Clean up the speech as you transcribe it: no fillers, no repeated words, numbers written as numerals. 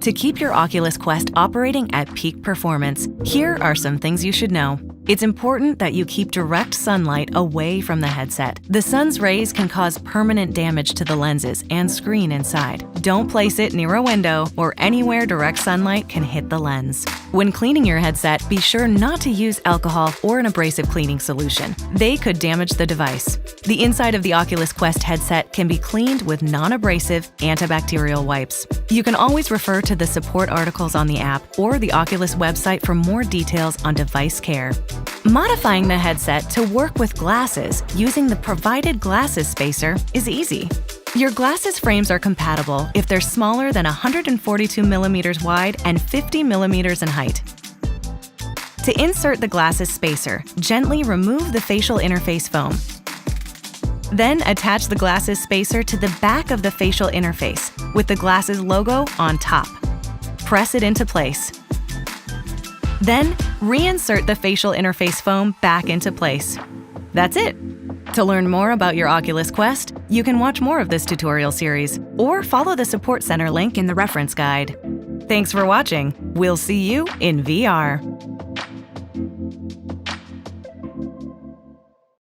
To keep your Oculus Quest operating at peak performance, here are some things you should know. It's important that you keep direct sunlight away from the headset. The sun's rays can cause permanent damage to the lenses and screen inside. Don't place it near a window or anywhere direct sunlight can hit the lens. When cleaning your headset, be sure not to use alcohol or an abrasive cleaning solution. They could damage the device. The inside of the Oculus Quest headset can be cleaned with non-abrasive antibacterial wipes. You can always refer to the support articles on the app or the Oculus website for more details on device care. Modifying the headset to work with glasses using the provided glasses spacer is easy. Your glasses frames are compatible if they're smaller than 142 millimeters wide and 50 millimeters in height. To insert the glasses spacer, gently remove the facial interface foam. Then attach the glasses spacer to the back of the facial interface with the glasses logo on top. Press it into place. Then, reinsert the facial interface foam back into place. That's it. To learn more about your Oculus Quest, you can watch more of this tutorial series or follow the Support Center link in the reference guide. Thanks for watching. We'll see you in VR.